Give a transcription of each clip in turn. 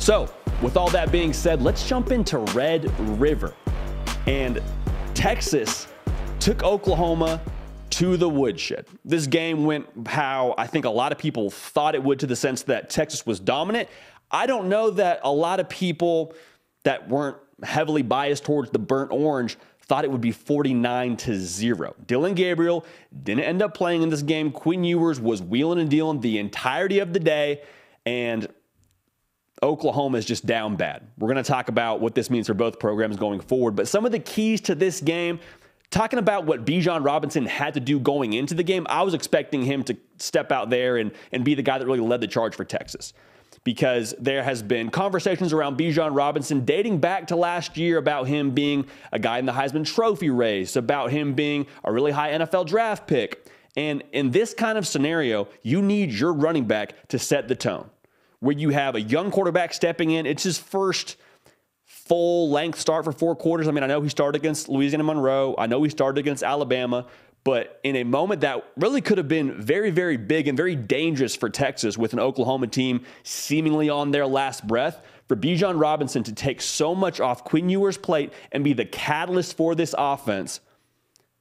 So, with all that being said, let's jump into Red River. And Texas took Oklahoma to the woodshed. This game went how I think a lot of people thought it would, to the sense that Texas was dominant. I don't know that a lot of people that weren't heavily biased towards the burnt orange thought it would be 49-0. Dillon Gabriel didn't end up playing in this game. Quinn Ewers was wheeling and dealing the entirety of the day, and Oklahoma is just down bad. We're going to talk about what this means for both programs going forward, but some of the keys to this game, talking about what Bijan Robinson had to do going into the game, I was expecting him to step out there and be the guy that really led the charge for Texas, because there has been conversations around Bijan Robinson dating back to last year about him being a guy in the Heisman Trophy race, about him being a really high NFL draft pick. And in this kind of scenario, you need your running back to set the tone, where you have a young quarterback stepping in. It's his first full-length start for 4 quarters. I mean, I know he started against Louisiana Monroe. I know he started against Alabama. But in a moment that really could have been very, very big and very dangerous for Texas, with an Oklahoma team seemingly on their last breath, for Bijan Robinson to take so much off Quinn Ewers' plate and be the catalyst for this offense.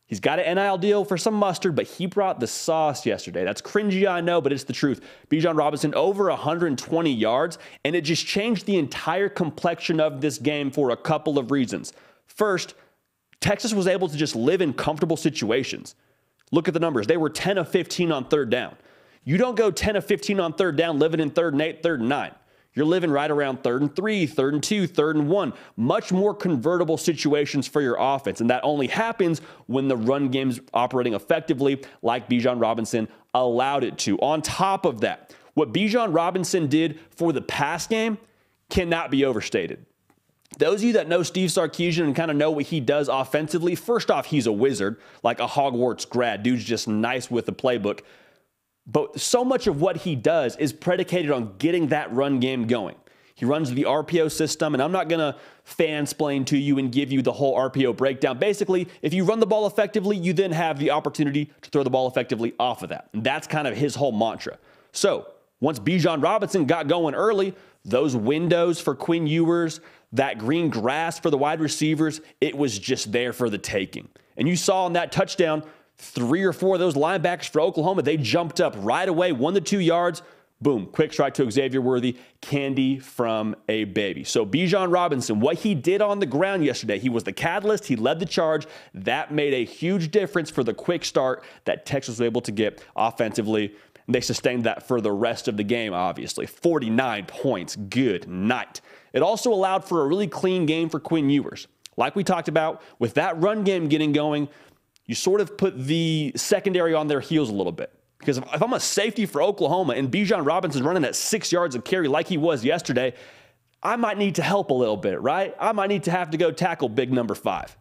He's got an NIL deal for some mustard, but he brought the sauce yesterday. That's cringy, I know, but it's the truth. Bijan Robinson over 120 yards, and it just changed the entire complexion of this game for a couple of reasons. First, Texas was able to just live in comfortable situations. Look at the numbers. They were 10 of 15 on third down. You don't go 10 of 15 on third down living in 3rd and 8, 3rd and 9. You're living right around 3rd and 3, 3rd and 2, 3rd and 1. Much more convertible situations for your offense. And that only happens when the run game's operating effectively, like Bijan Robinson allowed it to. On top of that, what Bijan Robinson did for the pass game cannot be overstated. Those of you that know Steve Sarkisian and kind of know what he does offensively, first off, he's a wizard, like a Hogwarts grad. Dude's just nice with the playbook. But so much of what he does is predicated on getting that run game going. He runs the RPO system, and I'm not going to fansplain to you and give you the whole RPO breakdown. Basically, if you run the ball effectively, you then have the opportunity to throw the ball effectively off of that. And that's kind of his whole mantra. So once Bijan Robinson got going early, those windows for Quinn Ewers, that green grass for the wide receivers, it was just there for the taking. And you saw on that touchdown, 3 or 4 of those linebackers for Oklahoma, they jumped up right away, 1 to 2 yards. Boom, quick strike to Xavier Worthy, candy from a baby. So Bijan Robinson, what he did on the ground yesterday, he was the catalyst, he led the charge. That made a huge difference for the quick start that Texas was able to get offensively. And they sustained that for the rest of the game, obviously. 49 points, good night. It also allowed for a really clean game for Quinn Ewers. Like we talked about, with that run game getting going, you sort of put the secondary on their heels a little bit. Because if I'm a safety for Oklahoma and Bijan Robinson's running at 6 yards of carry like he was yesterday, I might need to help a little bit, right? I might need to have to go tackle big number 5.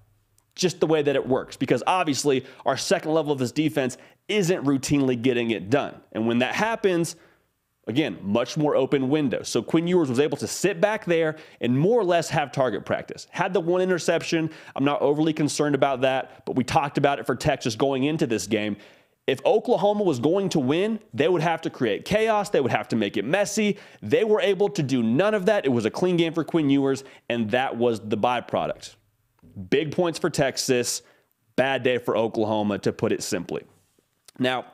Just the way that it works. Because obviously, our second level of this defense isn't routinely getting it done. And when that happens, again, much more open window. So Quinn Ewers was able to sit back there and more or less have target practice. Had the 1 interception. I'm not overly concerned about that, but we talked about it for Texas going into this game. If Oklahoma was going to win, they would have to create chaos. They would have to make it messy. They were able to do none of that. It was a clean game for Quinn Ewers, and that was the byproduct. Big points for Texas, bad day for Oklahoma, to put it simply. Now,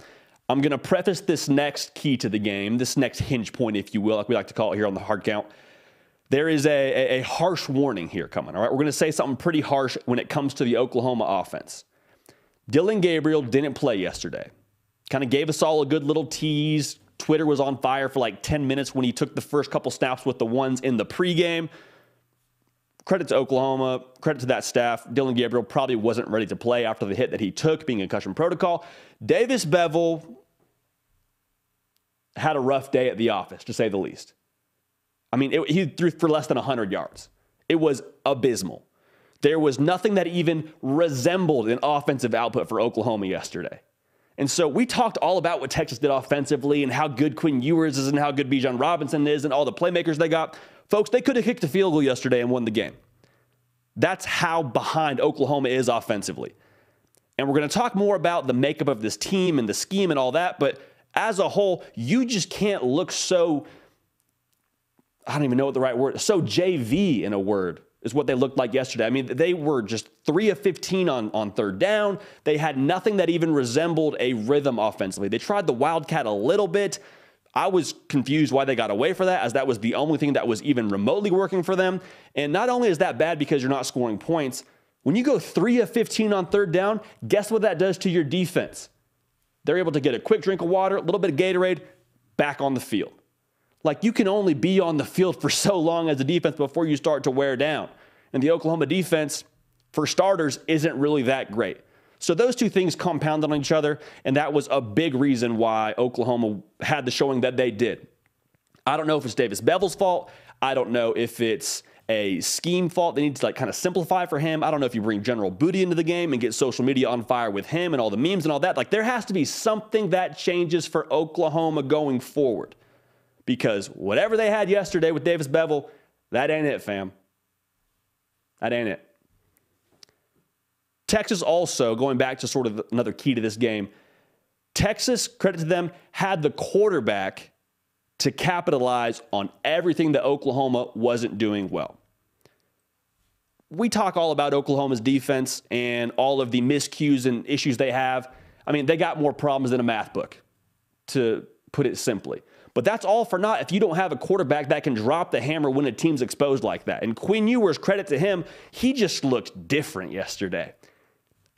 I'm going to preface this next key to the game, this next hinge point, if you will, like we like to call it here on the hard count. There is a harsh warning here coming, all right? We're going to say something pretty harsh when it comes to the Oklahoma offense. Dillon Gabriel didn't play yesterday. Kind of gave us all a good little tease. Twitter was on fire for like 10 minutes when he took the first couple snaps with the ones in the pregame. Credit to Oklahoma, credit to that staff. Dillon Gabriel probably wasn't ready to play after the hit that he took, being in concussion protocol. Davis Bevel had a rough day at the office, to say the least. I mean, he threw for less than 100 yards. It was abysmal. There was nothing that even resembled an offensive output for Oklahoma yesterday. And so we talked all about what Texas did offensively and how good Quinn Ewers is and how good Bijan Robinson is and all the playmakers they got. Folks, they could have kicked a field goal yesterday and won the game. That's how behind Oklahoma is offensively. And we're going to talk more about the makeup of this team and the scheme and all that. But as a whole, you just can't look so I don't even know what the right word is. So JV in a word is what they looked like yesterday. I mean, they were just 3 of 15 on third down. They had nothing that even resembled a rhythm offensively. They tried the Wildcat a little bit. I was confused why they got away for that, as that was the only thing that was even remotely working for them. And not only is that bad because you're not scoring points, when you go 3 of 15 on third down, guess what that does to your defense? They're able to get a quick drink of water, a little bit of Gatorade, back on the field. Like, you can only be on the field for so long as a defense before you start to wear down. And the Oklahoma defense, for starters, isn't really that great. So those two things compounded on each other, and that was a big reason why Oklahoma had the showing that they did. I don't know if it's Davis Bevel's fault. I don't know if it's a scheme fault. They need to kind of simplify for him. I don't know if you bring General Booty into the game and get social media on fire with him and all the memes and all that. There has to be something that changes for Oklahoma going forward, because whatever they had yesterday with Davis Bevel, that ain't it, fam. That ain't it. Texas also, going back to sort of another key to this game, Texas, credit to them, had the quarterback to capitalize on everything that Oklahoma wasn't doing well. We talk all about Oklahoma's defense and all of the miscues and issues they have. I mean, they got more problems than a math book, to put it simply. But that's all for naught if you don't have a quarterback that can drop the hammer when a team's exposed like that. And Quinn Ewers, credit to him, he just looked different yesterday.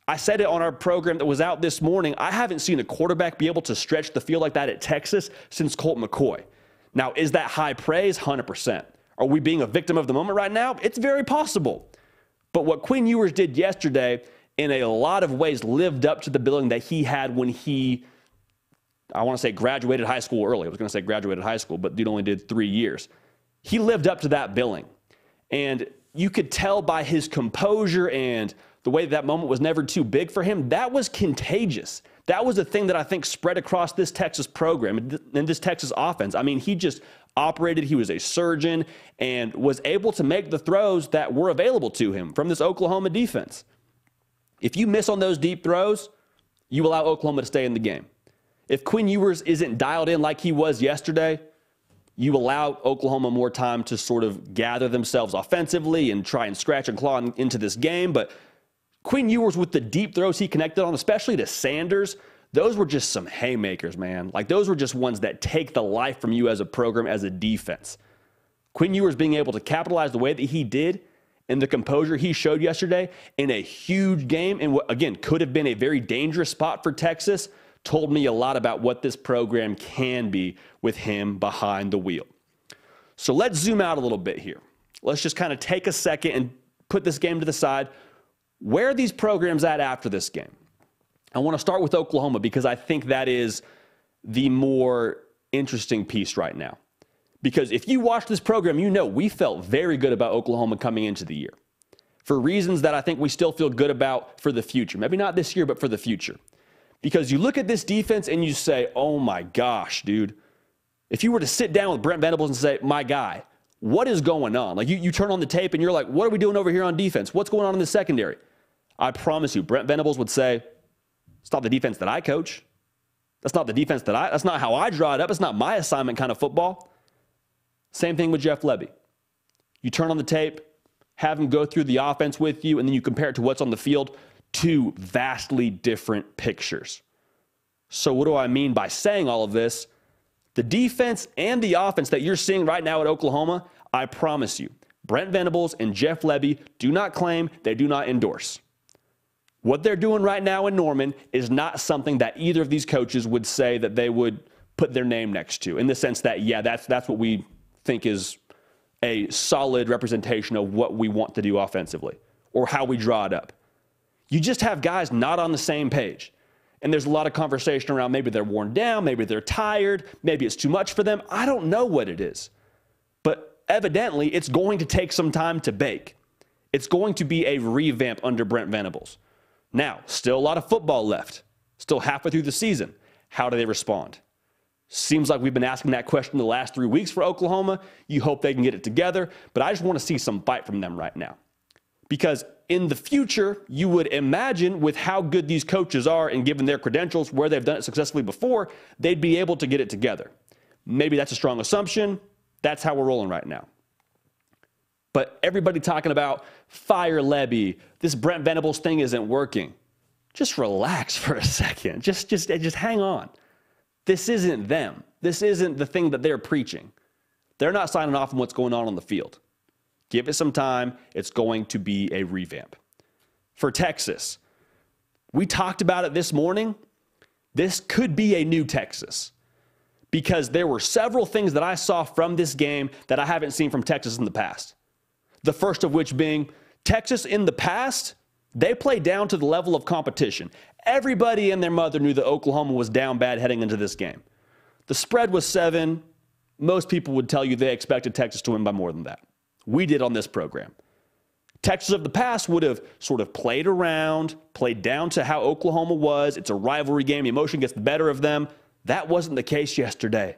I said it on our program that was out this morning. I haven't seen a quarterback be able to stretch the field like that at Texas since Colt McCoy. Now, is that high praise? 100%. Are we being a victim of the moment right now? It's very possible. But what Quinn Ewers did yesterday, in a lot of ways, lived up to the billing that he had when he, I want to say graduated high school early. I was going to say graduated high school, but dude only did 3 years. He lived up to that billing. And you could tell by his composure and the way that moment was never too big for him, that was contagious. That was a thing that I think spread across this Texas program and this Texas offense. I mean, he just operated. He was a surgeon and was able to make the throws that were available to him from this Oklahoma defense. If you miss on those deep throws, you allow Oklahoma to stay in the game. If Quinn Ewers isn't dialed in like he was yesterday, you allow Oklahoma more time to sort of gather themselves offensively and try and scratch and claw into this game. But Quinn Ewers, with the deep throws he connected on, especially to Sanders, those were just some haymakers, man. Those were just ones that take the life from you as a program, as a defense. Quinn Ewers being able to capitalize the way that he did and the composure he showed yesterday in a huge game, and what, again, could have been a very dangerous spot for Texas, told me a lot about what this program can be with him behind the wheel. So let's zoom out a little bit here. Let's just kind of take a second and put this game to the side. Where are these programs at after this game? I want to start with Oklahoma because I think that is the more interesting piece right now. Because if you watch this program, you know we felt very good about Oklahoma coming into the year for reasons that I think we still feel good about for the future. Maybe not this year, but for the future. Because you look at this defense and you say, oh my gosh, dude. If you were to sit down with Brent Venables and say, my guy, what is going on? You turn on the tape and you're like, what are we doing over here on defense? What's going on in the secondary? I promise you, Brent Venables would say, it's not the defense that I coach. That's not the defense that's not how I draw it up. It's not my assignment kind of football. Same thing with Jeff Lebby. You turn on the tape, have him go through the offense with you, and then you compare it to what's on the field. Two vastly different pictures. So what do I mean by saying all of this? The defense and the offense that you're seeing right now at Oklahoma, I promise you, Brent Venables and Jeff Lebby do not claim, they do not endorse. What they're doing right now in Norman is not something that either of these coaches would say that they would put their name next to, in the sense that, yeah, that's what we think is a solid representation of what we want to do offensively or how we draw it up. You just have guys not on the same page. And there's a lot of conversation around maybe they're worn down, maybe they're tired, maybe it's too much for them. I don't know what it is. But evidently, it's going to take some time to bake. It's going to be a revamp under Brent Venables. Now, still a lot of football left. Still halfway through the season. How do they respond? Seems like we've been asking that question the last 3 weeks for Oklahoma. You hope they can get it together. But I just want to see some bite from them right now. Because in the future, you would imagine with how good these coaches are and given their credentials, where they've done it successfully before, they'd be able to get it together. Maybe that's a strong assumption. That's how we're rolling right now. But everybody talking about fire Lebby, this Brent Venables thing isn't working. Just relax for a second. Just hang on. This isn't them. This isn't the thing that they're preaching. They're not signing off on what's going on the field. Give it some time. It's going to be a revamp. For Texas, we talked about it this morning. This could be a new Texas because there were several things that I saw from this game that I haven't seen from Texas in the past. The first of which being Texas in the past, they played down to the level of competition. Everybody and their mother knew that Oklahoma was down bad heading into this game. The spread was 7. Most people would tell you they expected Texas to win by more than that. We did on this program. Texas of the past would have sort of played around, played down to how Oklahoma was. It's a rivalry game. The emotion gets the better of them. That wasn't the case yesterday.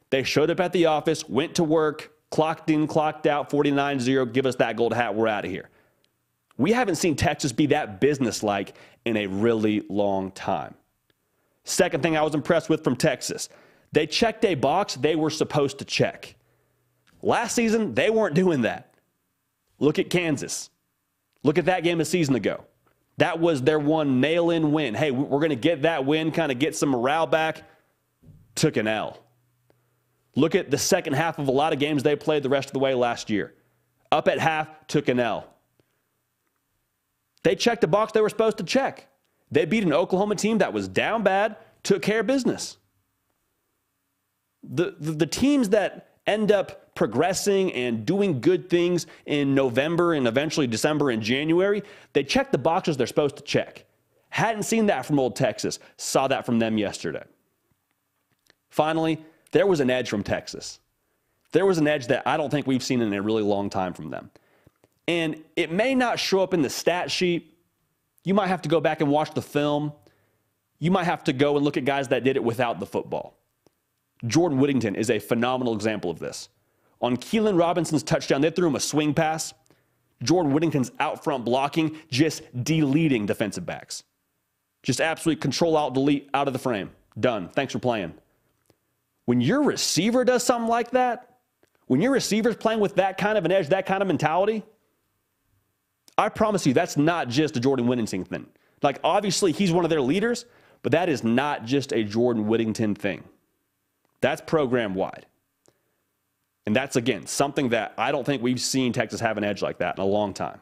They showed up at the office, went to work, clocked in, clocked out, 49-0, give us that gold hat, we're out of here. We haven't seen Texas be that businesslike in a really long time. Second thing I was impressed with from Texas, they checked a box they were supposed to check. Last season, they weren't doing that. Look at Kansas. Look at that game a season ago. That was their one nail-in win. Hey, we're going to get that win, kind of get some morale back. Took an L. Look at the second half of a lot of games they played the rest of the way last year. Up at half, took an L. They checked the box they were supposed to check. They beat an Oklahoma team that was down bad, took care of business. The teams that end up progressing and doing good things in November and eventually December and January, they check the boxes they're supposed to check. Hadn't seen that from Old Texas. Saw that from them yesterday. Finally, there was an edge from Texas. There was an edge that I don't think we've seen in a really long time from them. And it may not show up in the stat sheet. You might have to go back and watch the film. You might have to go and look at guys that did it without the football. Jordan Whittington is a phenomenal example of this. On Keelan Robinson's touchdown, they threw him a swing pass. Jordan Whittington's out front blocking, just deleting defensive backs. Just absolutely control, alt, delete, out of the frame. Done. Thanks for playing. When your receiver does something like that, when your receiver's playing with that kind of an edge, that kind of mentality, I promise you that's not just a Jordan Whittington thing. Like, obviously, he's one of their leaders, but that is not just a Jordan Whittington thing. That's program-wide. And that's, again, something that I don't think we've seen Texas have an edge like that in a long time.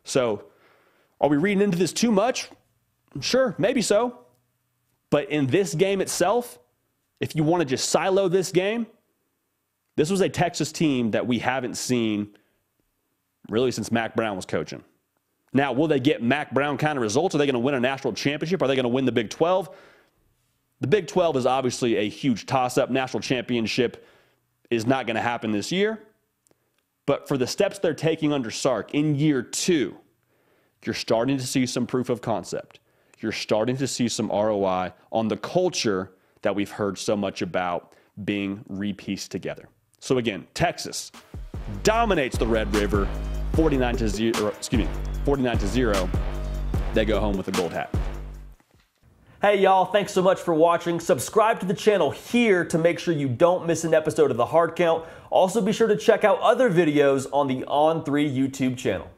So, are we reading into this too much? Sure, maybe so. But in this game itself, if you want to just silo this game, this was a Texas team that we haven't seen really since Mack Brown was coaching. Now, will they get Mack Brown kind of results? Are they going to win a national championship? Are they going to win the Big 12? The Big 12 is obviously a huge toss-up. National championship is not going to happen this year. But for the steps they're taking under Sark in year 2, you're starting to see some proof of concept. You're starting to see some ROI on the culture that we've heard so much about being re-pieced together. So again, Texas dominates the Red River, 49-0. They go home with a gold hat. Hey y'all, thanks so much for watching. Subscribe to the channel here to make sure you don't miss an episode of The Hard Count. Also be sure to check out other videos on the On3 YouTube channel.